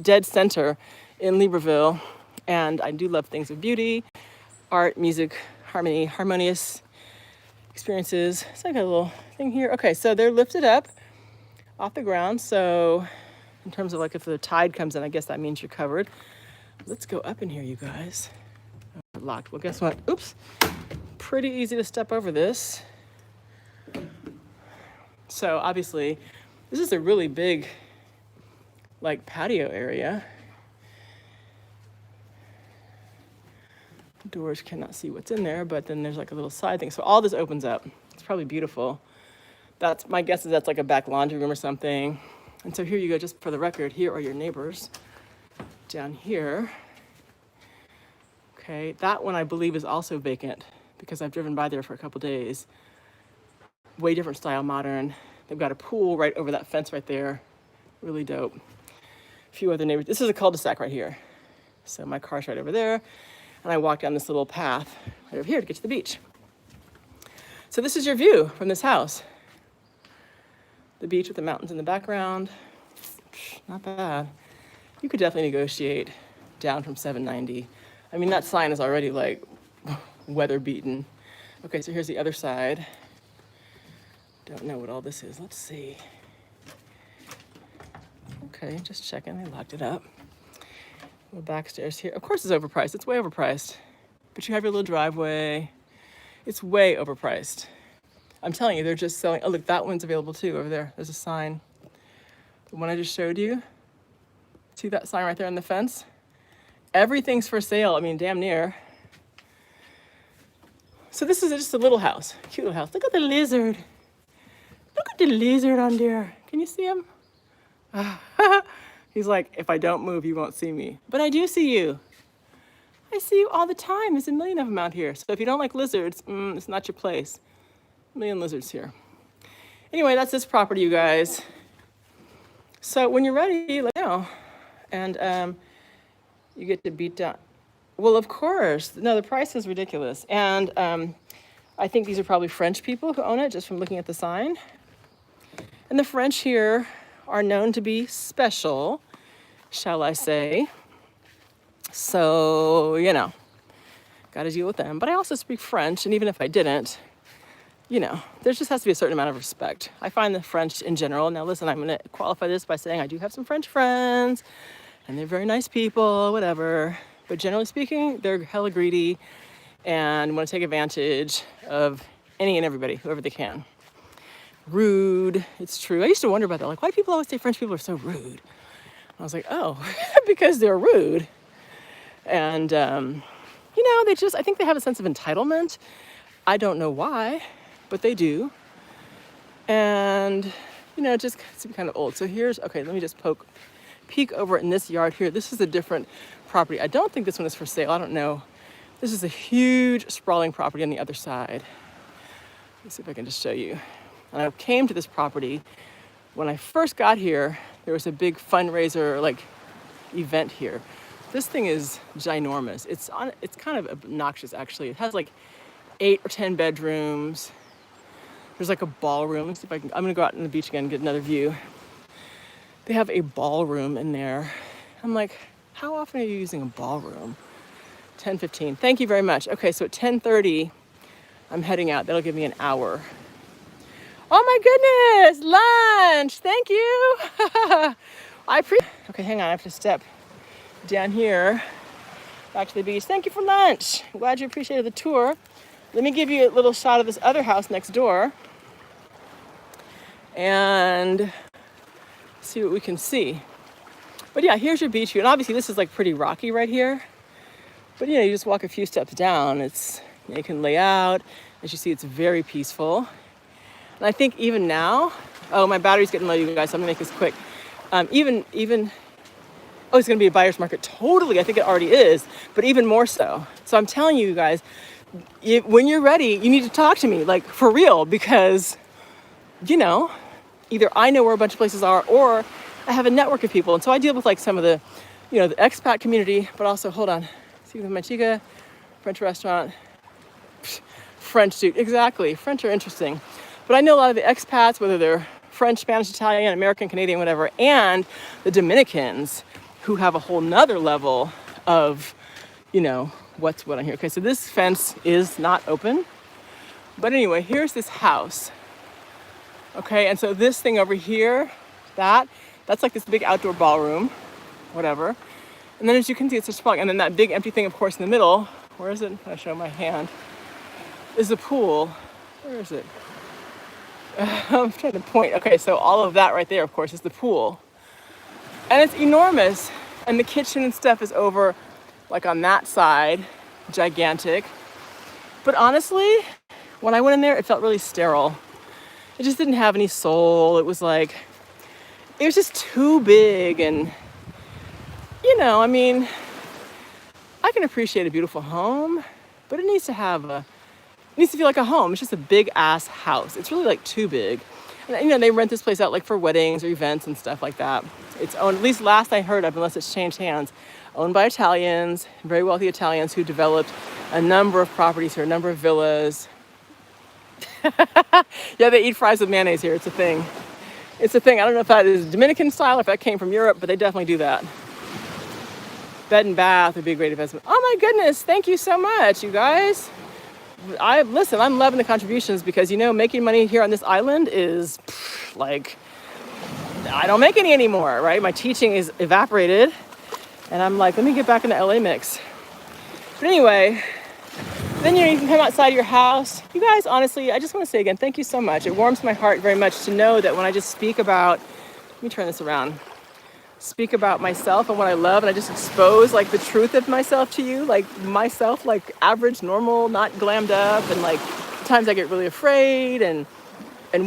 dead center in Libreville, and I do love things of beauty, art, music, harmony, harmonious experiences. So I got a little thing here. Okay, so they're lifted up off the ground. So in terms of like if the tide comes in, I guess that means you're covered. Let's go up in here, you guys. Oh, locked. Well, guess what? Oops. Pretty easy to step over this. So obviously, this is a really big like patio area. Doors cannot see what's in there, but then there's like a little side thing. So all this opens up. It's probably beautiful. That's my guess is that's like a back laundry room or something. And so here you go, just for the record, here are your neighbors down here. Okay, that one I believe is also vacant because I've driven by there for a couple days. Way different style, modern. They've got a pool right over that fence right there. Really dope. A few other neighbors. This is a cul-de-sac right here. So my car's right over there. And I walk down this little path right over here to get to the beach. So this is your view from this house. The beach with the mountains in the background. Not bad. You could definitely negotiate down from 790. I mean, that sign is already like weather beaten. Okay, so here's the other side. Don't know what all this is. Let's see. Okay, just checking. They locked it up. Little back stairs here. Of course it's overpriced. It's way overpriced. But you have your little driveway. It's way overpriced. I'm telling you, they're just selling. Oh, look, that one's available too over there. There's a sign. The one I just showed you. See that sign right there on the fence? Everything's for sale. I mean, damn near. So this is just a little house. Cute little house. Look at the lizard. Look at the lizard on there. Can you see him? He's like, if I don't move, you won't see me. But I do see you. I see you all the time. There's a million of them out here. So if you don't like lizards, it's not your place. A million lizards here. Anyway, that's this property, you guys. So when you're ready, let me know. And you get to beat down. Well, of course. No, the price is ridiculous. And I think these are probably French people who own it, just from looking at the sign. And the French here are known to be special, shall I say. So, got to deal with them. But I also speak French, and even if I didn't, there just has to be a certain amount of respect. I find the French in general, now listen, I'm going to qualify this by saying I do have some French friends, and they're very nice people, whatever. But generally speaking, they're hella greedy and want to take advantage of any and everybody, whoever they can. Rude, it's true. I used to wonder about that. Like, why do people always say French people are so rude? I was like, oh, because they're rude. And, I think they have a sense of entitlement. I don't know why, but they do. And, it just gets to be kind of old. So okay, let me just peek over in this yard here. This is a different property. I don't think this one is for sale. I don't know. This is a huge sprawling property on the other side. Let's see if I can just show you. And I came to this property when I first got here. There was a big fundraiser event here. This thing is ginormous. It's kind of obnoxious, actually. It has 8 or 10 bedrooms. There's a ballroom. Let's see if I'm gonna go out on the beach again and get another view. They have a ballroom in there. I'm like, how often are you using a ballroom? 10:15. Thank you very much. Okay, so at 10:30, I'm heading out. That'll give me an hour. Oh my goodness, lunch. Thank you. Okay, hang on, I have to step down here back to the beach. Thank you for lunch. I'm glad you appreciated the tour. Let me give you a little shot of this other house next door and see what we can see. But yeah, here's your beach view. And obviously this is like pretty rocky right here. But you just walk a few steps down. You can lay out. As you see, it's very peaceful. And I think even now, oh, my battery's getting low, you guys, so I'm gonna make this quick. Oh, it's gonna be a buyer's market. Totally, I think it already is, but even more so. So I'm telling you guys, when you're ready, you need to talk to me, like for real, because, either I know where a bunch of places are or I have a network of people. And so I deal with like some of the, the expat community, but also, hold on, see my chica, French restaurant, French dude, exactly. French are interesting. But I know a lot of the expats, whether they're French, Spanish, Italian, American, Canadian, whatever, and the Dominicans who have a whole nother level of, what's what on here. Okay, so this fence is not open. But anyway, here's this house. Okay, and so this thing over here, that's like this big outdoor ballroom, whatever. And then as you can see, it's just plug. And then that big empty thing, of course, in the middle, where is it? I'll show my hand, is the pool. Where is it? I'm trying to point. Okay, so all of that right there, of course, is the pool. And it's enormous. And the kitchen and stuff is over, like on that side, gigantic. But honestly, when I went in there, it felt really sterile. It just didn't have any soul. It was just too big. And, I can appreciate a beautiful home, but it needs to feel like a home. It's just a big ass house. It's really like too big. And, they rent this place out like for weddings or events and stuff like that. It's owned, at least last I heard of, unless it's changed hands, owned by Italians, very wealthy Italians who developed a number of properties here, a number of villas. Yeah, they eat fries with mayonnaise here. It's a thing. I don't know if that is Dominican style, if that came from Europe, but they definitely do that. Bed and bath would be a great investment. Oh my goodness, thank you so much, you guys. I'm loving the contributions because, making money here on this island is I don't make any anymore, right? My teaching is evaporated. And I'm like, let me get back in the LA mix. But anyway, then you can come outside your house. You guys, honestly, I just want to say again, thank you so much. It warms my heart very much to know that when I just speak about, let me turn this around, speak about myself and what I love, and I just expose the truth of myself to you, myself, average, normal, not glammed up, and times I get really afraid and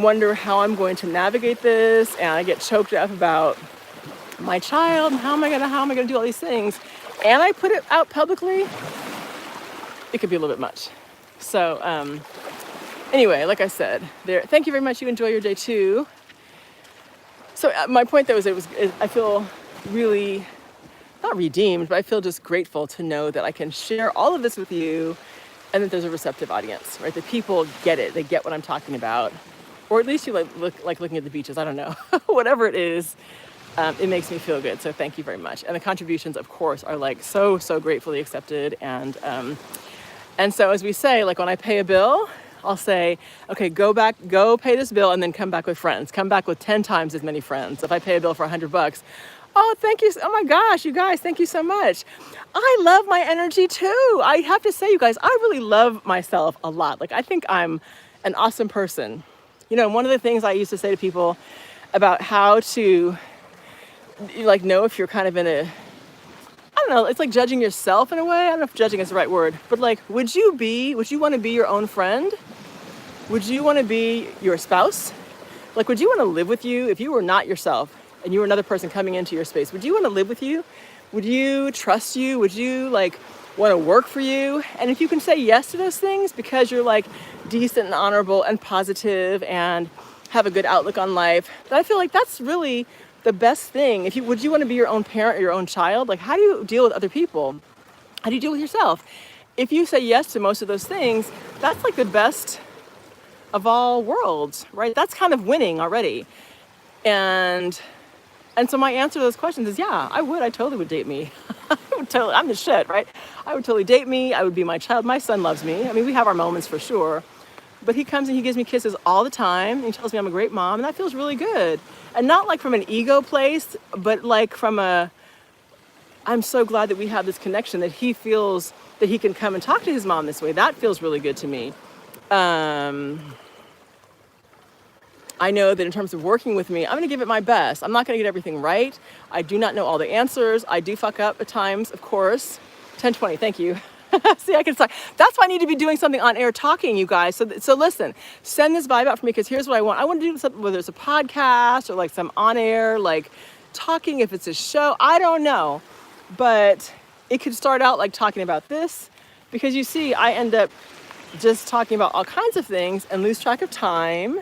wonder how I'm going to navigate this, and I get choked up about my child, and how am I gonna do all these things, and I put it out publicly, it could be a little bit much. So anyway, like I said, thank you very much. You enjoy your day too. So my point though is I feel really, not redeemed, but I feel just grateful to know that I can share all of this with you and that there's a receptive audience, right? The people get it. They get what I'm talking about. Or at least you like looking at the beaches. I don't know. Whatever it is, it makes me feel good. So thank you very much. And the contributions, of course, are so gratefully accepted. And so as we say, when I pay a bill, I'll say, okay, go pay this bill and then come back with friends. Come back with 10 times as many friends. If I pay a bill for $100, oh, thank you. Oh my gosh, you guys, thank you so much. I love my energy too. I have to say, you guys, I really love myself a lot. I think I'm an awesome person. One of the things I used to say to people about how to know if you're kind of in a, I don't know, it's like judging yourself in a way. I don't know if judging is the right word, but would you want to be your own friend? Would you want to be your spouse? Would you want to live with you if you were not yourself and you were another person coming into your space? Would you want to live with you? Would you trust you? Would you want to work for you? And if you can say yes to those things because you're decent and honorable and positive and have a good outlook on life, then I feel that's really the best thing. Would you want to be your own parent or your own child? How do you deal with other people? How do you deal with yourself? If you say yes to most of those things, that's the best of all worlds, right? That's kind of winning already. And so my answer to those questions is, yeah, I totally would date me. I'm the shit, right? I would totally date me. I would be my child. My son loves me. I mean, we have our moments for sure. but he comes and he gives me kisses all the time. And he tells me I'm a great mom, and that feels really good. And not like from an ego place, but like from a, I'm so glad that we have this connection, that he feels that he can come and talk to his mom this way. That feels really good to me. I know that in terms of working with me, I'm going to give it my best. I'm not going to get everything right. I do not know all the answers. I do fuck up at times, of course. 10:20, thank you. See, I can talk. That's why I need to be doing something on air talking, you guys. So listen, send this vibe out for me, because here's what I want. I want to do something, whether it's a podcast or like some on air, like talking, if it's a show, I don't know. But it could start out like talking about this, because you see, I end up just talking about all kinds of things and lose track of time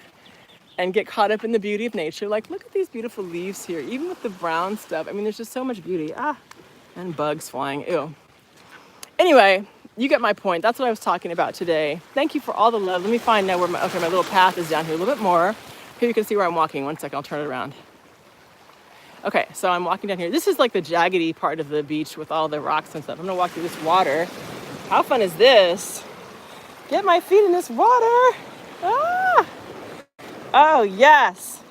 and get caught up in the beauty of nature. Like, look at these beautiful leaves here, even with the brown stuff. I mean, there's just so much beauty. And bugs flying, ew. Anyway, you get my point. That's what I was talking about today. Thank you for all the love. Let me find now where my little path is down here a little bit more. Here you can see where I'm walking. One second, I'll turn it around. Okay, so I'm walking down here. This is like the jaggedy part of the beach with all the rocks and stuff. I'm gonna walk through this water. How fun is this? Get my feet in this water. Oh, yes.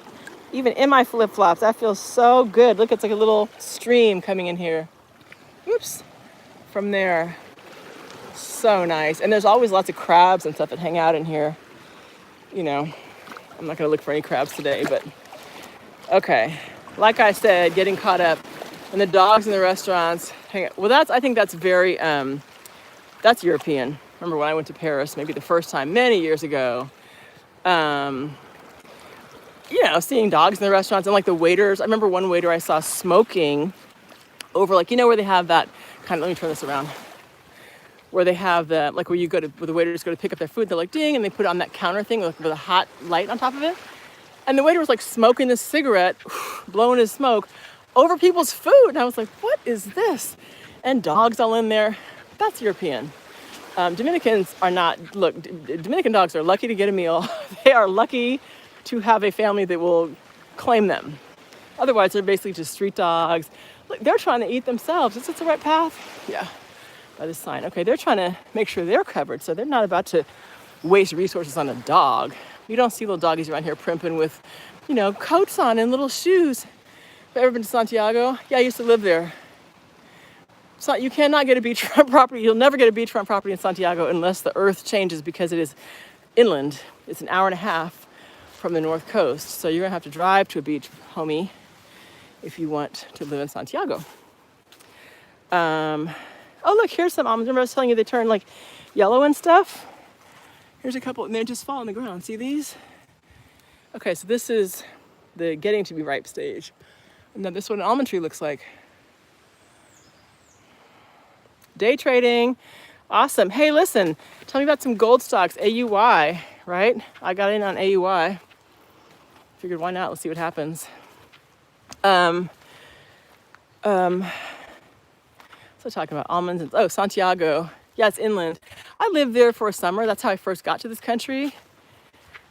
Even in my flip-flops, that feels so good. Look, it's like a little stream coming in here. Oops. From there. So nice. And there's always lots of crabs and stuff that hang out in here. You know, I'm not going to look for any crabs today, but okay. Like I said, getting caught up in the dogs in the restaurants. Well, I think that's very, that's European. Remember when I went to Paris, maybe the first time, many years ago, you know, seeing dogs in the restaurants and like the waiters. I remember one waiter I saw smoking over, like, you know, where they have that kind of, let me turn this around, where they have the, like where the waiters go to pick up their food, they're like ding, and they put it on that counter thing with a hot light on top of it. And the waiter was like smoking this cigarette, blowing his smoke over people's food. And I was like, what is this? And dogs all in there. That's European. Dominicans are not, look, Dominican dogs are lucky to get a meal. They are lucky to have a family that will claim them. Otherwise, they're basically just street dogs. Look, they're trying to eat themselves. Is this the right path? Yeah, by this sign. Okay, they're trying to make sure they're covered, so they're not about to waste resources on a dog. You don't see little doggies around here primping with, you know, coats on and little shoes. Have you ever been to Santiago? Yeah, I used to live there. So you cannot get a beachfront property. You'll never get a beachfront property in Santiago unless the earth changes, because it is inland. It's an hour and a half from the north coast. So you're gonna have to drive to a beach, homie, if you want to live in Santiago. Oh, look, here's some almonds. Remember I was telling you they turn like yellow and stuff? Here's a couple, and they just fall on the ground. See these? Okay, so this is the getting to be ripe stage. And then this is what an almond tree looks like. Day trading. Awesome. Hey, listen, tell me about some gold stocks, AUY, right? I got in on AUY. Figured why not? Let's see what happens. So talking about almonds and, oh, Santiago. Yeah, it's inland. I lived there for a summer. That's how I first got to this country.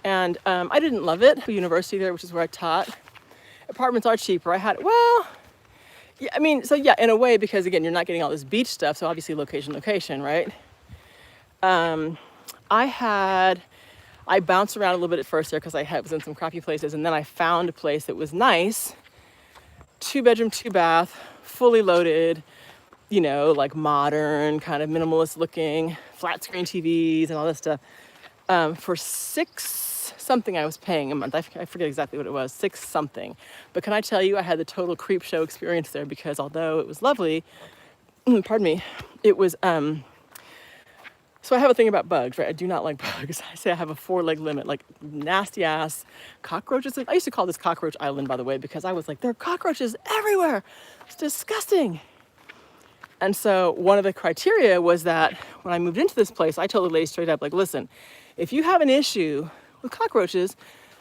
And I didn't love it. The university there, which is where I taught. Apartments are cheaper. Yeah, I mean, so yeah, in a way, because again, you're not getting all this beach stuff. So obviously location, right? I bounced around a little bit at first there because I was in some crappy places. And then I found a place that was nice. 2-bedroom, 2-bath, fully loaded, you know, like modern, kind of minimalist looking, flat screen TVs and all this stuff. For $6 something I was paying a month. I forget exactly what it was, $6 something. But can I tell you, I had the total creep show experience there, because although it was lovely, pardon me, it was, so I have a thing about bugs, right? I do not like bugs. I say I have a 4-leg limit, like nasty ass cockroaches. I used to call this Cockroach Island, by the way, because I was like, there are cockroaches everywhere. It's disgusting. And so one of the criteria was that when I moved into this place, I told the lady straight up, like, listen, if you have an issue with cockroaches,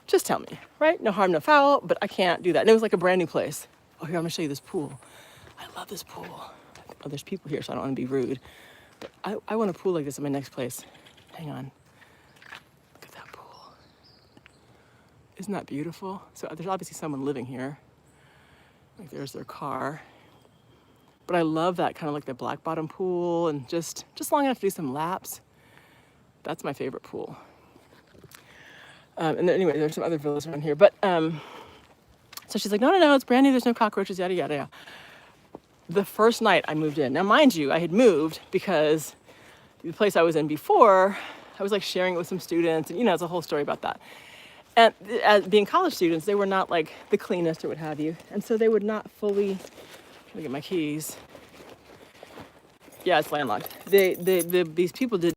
just tell me, right? No harm, no foul, but I can't do that. And it was like a brand new place. Oh, here, I'm gonna show you this pool. I love this pool. Oh, there's people here, so I don't wanna be rude. But I want a pool like this in my next place. Hang on. Look at that pool. Isn't that beautiful? So there's obviously someone living here. Like there's their car. But I love that kind of like the black bottom pool, and just long enough to do some laps. That's my favorite pool. And then, anyway, there's some other villas around here. But so she's like, no, it's brand new. There's no cockroaches, yada, yada, yada. The first night I moved in. Now, mind you, I had moved because the place I was in before, I was like sharing it with some students. And, it's a whole story about that. And as being college students, they were not like the cleanest or what have you. And so they would not fully, I'm trying to get my keys. Yeah, it's landlocked. These people did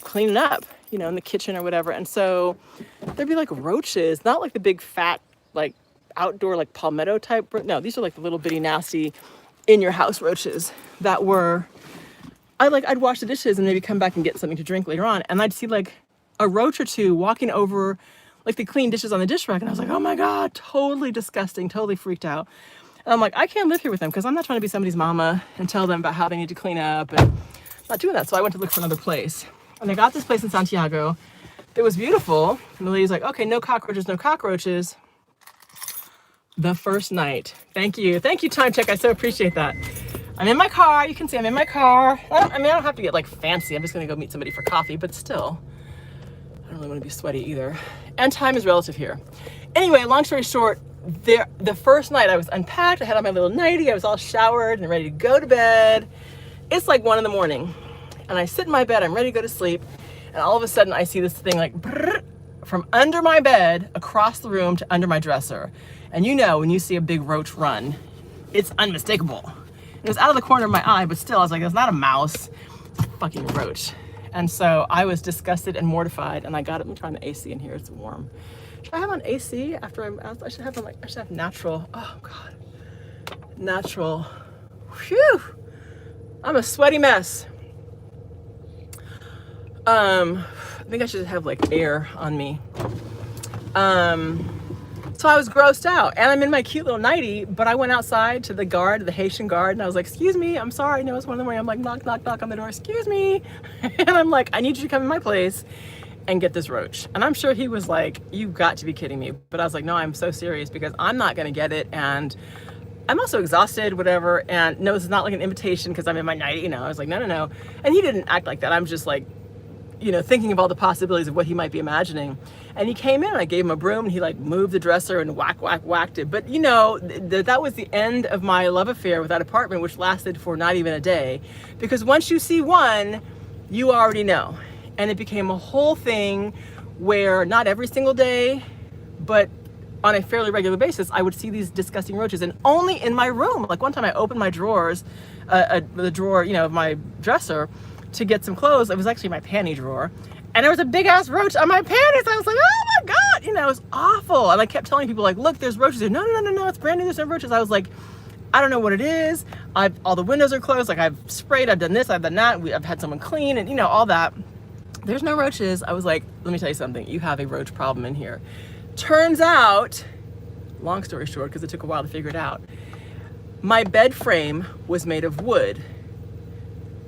clean it up, in the kitchen or whatever. And so there'd be like roaches, not like the big fat, like outdoor, like palmetto type. No, these are like the little bitty nasty in your house roaches that were, I'd wash the dishes and maybe come back and get something to drink later on. And I'd see like a roach or two walking over like the clean dishes on the dish rack. And I was like, oh my God, totally disgusting, totally freaked out. And I'm like, I can't live here with them because I'm not trying to be somebody's mama and tell them about how they need to clean up, and I'm not doing that. So I went to look for another place. And I got this place in Santiago. It was beautiful. And the lady's like, okay, no cockroaches, no cockroaches. The first night. Thank you, time check. I so appreciate that. I'm in my car. You can see I'm in my car. I don't have to get like fancy. I'm just gonna go meet somebody for coffee, but still, I don't really want to be sweaty either. And time is relative here. Anyway, long story short, the first night I was unpacked. I had on my little nightie. I was all showered and ready to go to bed. It's like 1 a.m. and I sit in my bed. I'm ready to go to sleep. And all of a sudden I see this thing like from under my bed across the room to under my dresser. And when you see a big roach run, it's unmistakable. It was out of the corner of my eye, but still I was like, it's not a mouse, it's a fucking roach. And so I was disgusted and mortified, and I got up and trying the AC in here. It's warm. Should I have on AC after I should have natural. Oh God, natural. Whew. I'm a sweaty mess. I think I should have like air on me. So I was grossed out, and I'm in my cute little nightie, but I went outside to the Haitian guard, and I was like, excuse me, I'm sorry, I know it's 1 a.m. I'm like, knock, knock, knock on the door, excuse me. And I'm like, I need you to come in my place and get this roach. And I'm sure he was like, you've got to be kidding me. But I was like, no, I'm so serious because I'm not gonna get it, and I'm also exhausted, whatever. And no, this is not like an invitation because I'm in my nightie, I was like, no. And he didn't act like that. I'm just like, thinking of all the possibilities of what he might be imagining. And he came in and I gave him a broom and he like moved the dresser and whacked it. But that was the end of my love affair with that apartment, which lasted for not even a day. Because once you see one, you already know. And it became a whole thing where not every single day, but on a fairly regular basis, I would see these disgusting roaches, and only in my room. Like one time I opened my drawers, the drawer, of my dresser, to get some clothes. It was actually my panty drawer, and there was a big ass roach on my panties. I was like, oh my God, it was awful. And I kept telling people like, look, there's roaches here. No, it's brand new, there's no roaches. I was like, I don't know what it is. All the windows are closed. Like I've sprayed, I've done this, I've done that. I've had someone clean and all that. There's no roaches. I was like, let me tell you something. You have a roach problem in here. Turns out, long story short, because it took a while to figure it out, my bed frame was made of wood.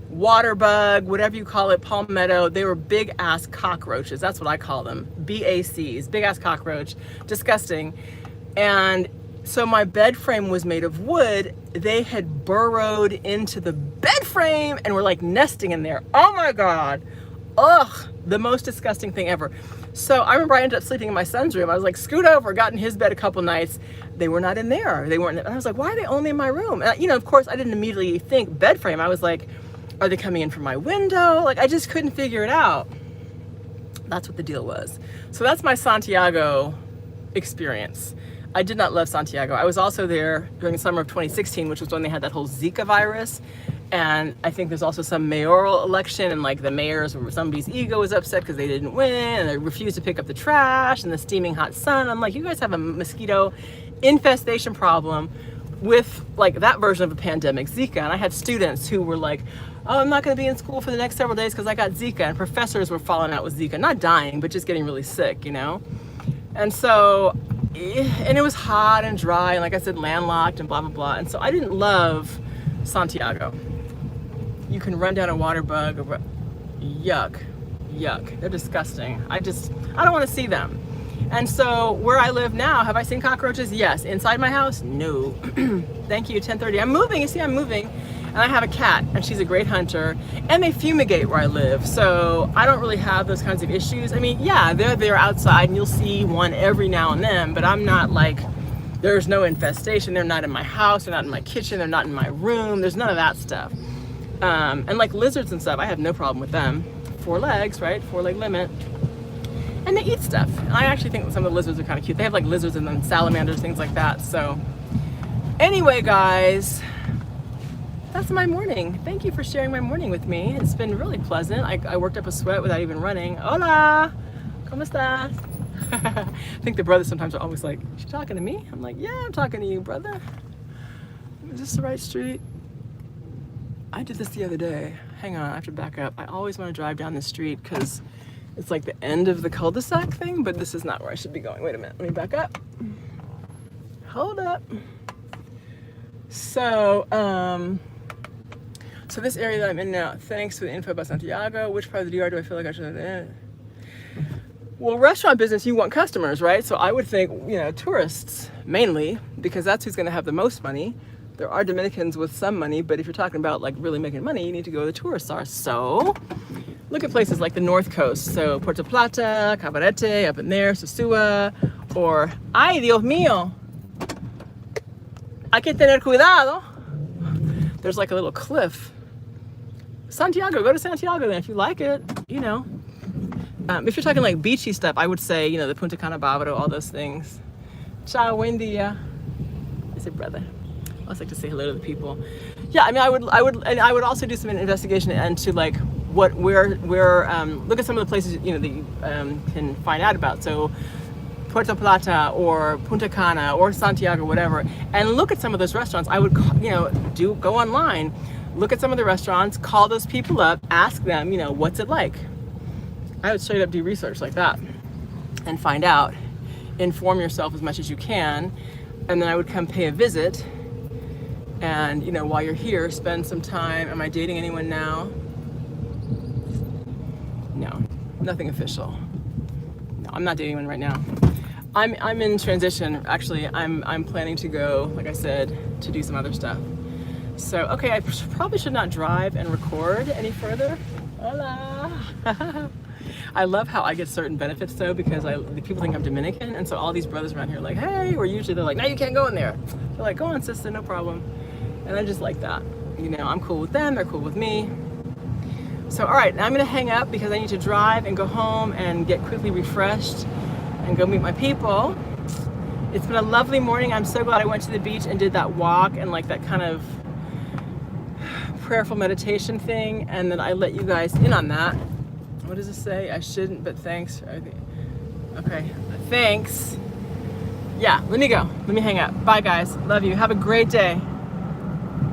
Water bug, whatever you call it, palmetto. They were big ass cockroaches. That's what I call them. BACs, big ass cockroach, disgusting. And so my bed frame was made of wood. They had burrowed into the bed frame and were like nesting in there. Oh my God. Ugh, the most disgusting thing ever. So I remember I ended up sleeping in my son's room. I was like, scoot over, got in his bed a couple nights. They were not in there. They weren't. And I was like, why are they only in my room? And of course I didn't immediately think bed frame. I was like, are they coming in from my window? Like I just couldn't figure it out. That's what the deal was. So that's my Santiago experience. I did not love Santiago. I was also there during the summer of 2016, which was when they had that whole Zika virus. And I think there's also some mayoral election, and like the mayors, somebody's ego was upset because they didn't win and they refused to pick up the trash in the steaming hot sun. I'm like, you guys have a mosquito infestation problem with like that version of a pandemic, Zika. And I had students who were like, oh, I'm not going to be in school for the next several days because I got Zika. And professors were falling out with Zika, not dying, but just getting really sick, And so, and it was hot and dry, and like I said, landlocked and blah, blah, blah. And so I didn't love Santiago. You can run down a water bug. Yuck. They're disgusting. I don't want to see them. And so where I live now, have I seen cockroaches? Yes. Inside my house? No. Thank you, 10:30. I'm moving. You see, I'm moving. And I have a cat, and she's a great hunter, and they fumigate where I live, so I don't really have those kinds of issues. I mean, yeah, they're outside, and you'll see one every now and then, but I'm not like, there's no infestation. They're not in my house, they're not in my kitchen, they're not in my room, there's none of that stuff. And like lizards and stuff, I have no problem with them. 4 legs, right? 4-leg limit. And they eat stuff. And I actually think some of the lizards are kind of cute. They have like lizards and then salamanders, things like that. So anyway, guys, that's my morning. Thank you for sharing my morning with me. It's been really pleasant. I worked up a sweat without even running. Hola, ¿cómo estás? I think the brothers sometimes are always like, "She's talking to me?" I'm like, "Yeah, I'm talking to you, brother." Is this the right street? I did this the other day. Hang on, I have to back up. I always want to drive down this street because it's like the end of the cul-de-sac thing, but this is not where I should be going. Wait a minute, let me back up. Hold up. So, so this area that I'm in now, thanks for the info about Santiago. Which part of the DR do I feel like I should? Well, restaurant business, you want customers, right? So I would think, you know, tourists mainly, because that's who's going to have the most money. There are Dominicans with some money, but if you're talking about like really making money, you need to go where the tourists are. So look at places like the North Coast. So Puerto Plata, Cabarete, up in there, Sosúa, or, ay, Dios mío, hay que tener cuidado. There's like a little cliff. Santiago, go to Santiago then if you like it, you know. If you're talking like beachy stuff, I would say, you know, the Punta Cana, Bávaro, all those things. Ciao, buen día. I say brother. I always like to say hello to the people. Yeah, I mean, I would also do some investigation into like where look at some of the places, you know, that you can find out about. So Puerto Plata or Punta Cana or Santiago, whatever, and look at some of those restaurants. I would, you know, go online, look at some of the restaurants, call those people up, ask them, you know, what's it like. I would straight up do research like that and find out, inform yourself as much as you can, and then I would come pay a visit. And, you know, while you're here, spend some time. Am I dating anyone now? No, nothing official. No, I'm not dating anyone right now. I'm in transition. Actually, I'm planning to go, like I said, to do some other stuff. So, okay, I probably should not drive and record any further. Hola. I love how I get certain benefits though, because the people think I'm Dominican, and so all these brothers around here are like, hey, or usually they're like, no, you can't go in there. They're like, go on, sister, no problem. And I just like that. You know, I'm cool with them, they're cool with me. So, all right, now I'm gonna hang up because I need to drive and go home and get quickly refreshed and go meet my people. It's been a lovely morning. I'm so glad I went to the beach and did that walk and like that kind of prayerful meditation thing, and then I let you guys in on that. What does it say? I shouldn't, but thanks. Okay, thanks. Yeah, let me go. Let me hang up. Bye, guys. Love you. Have a great day.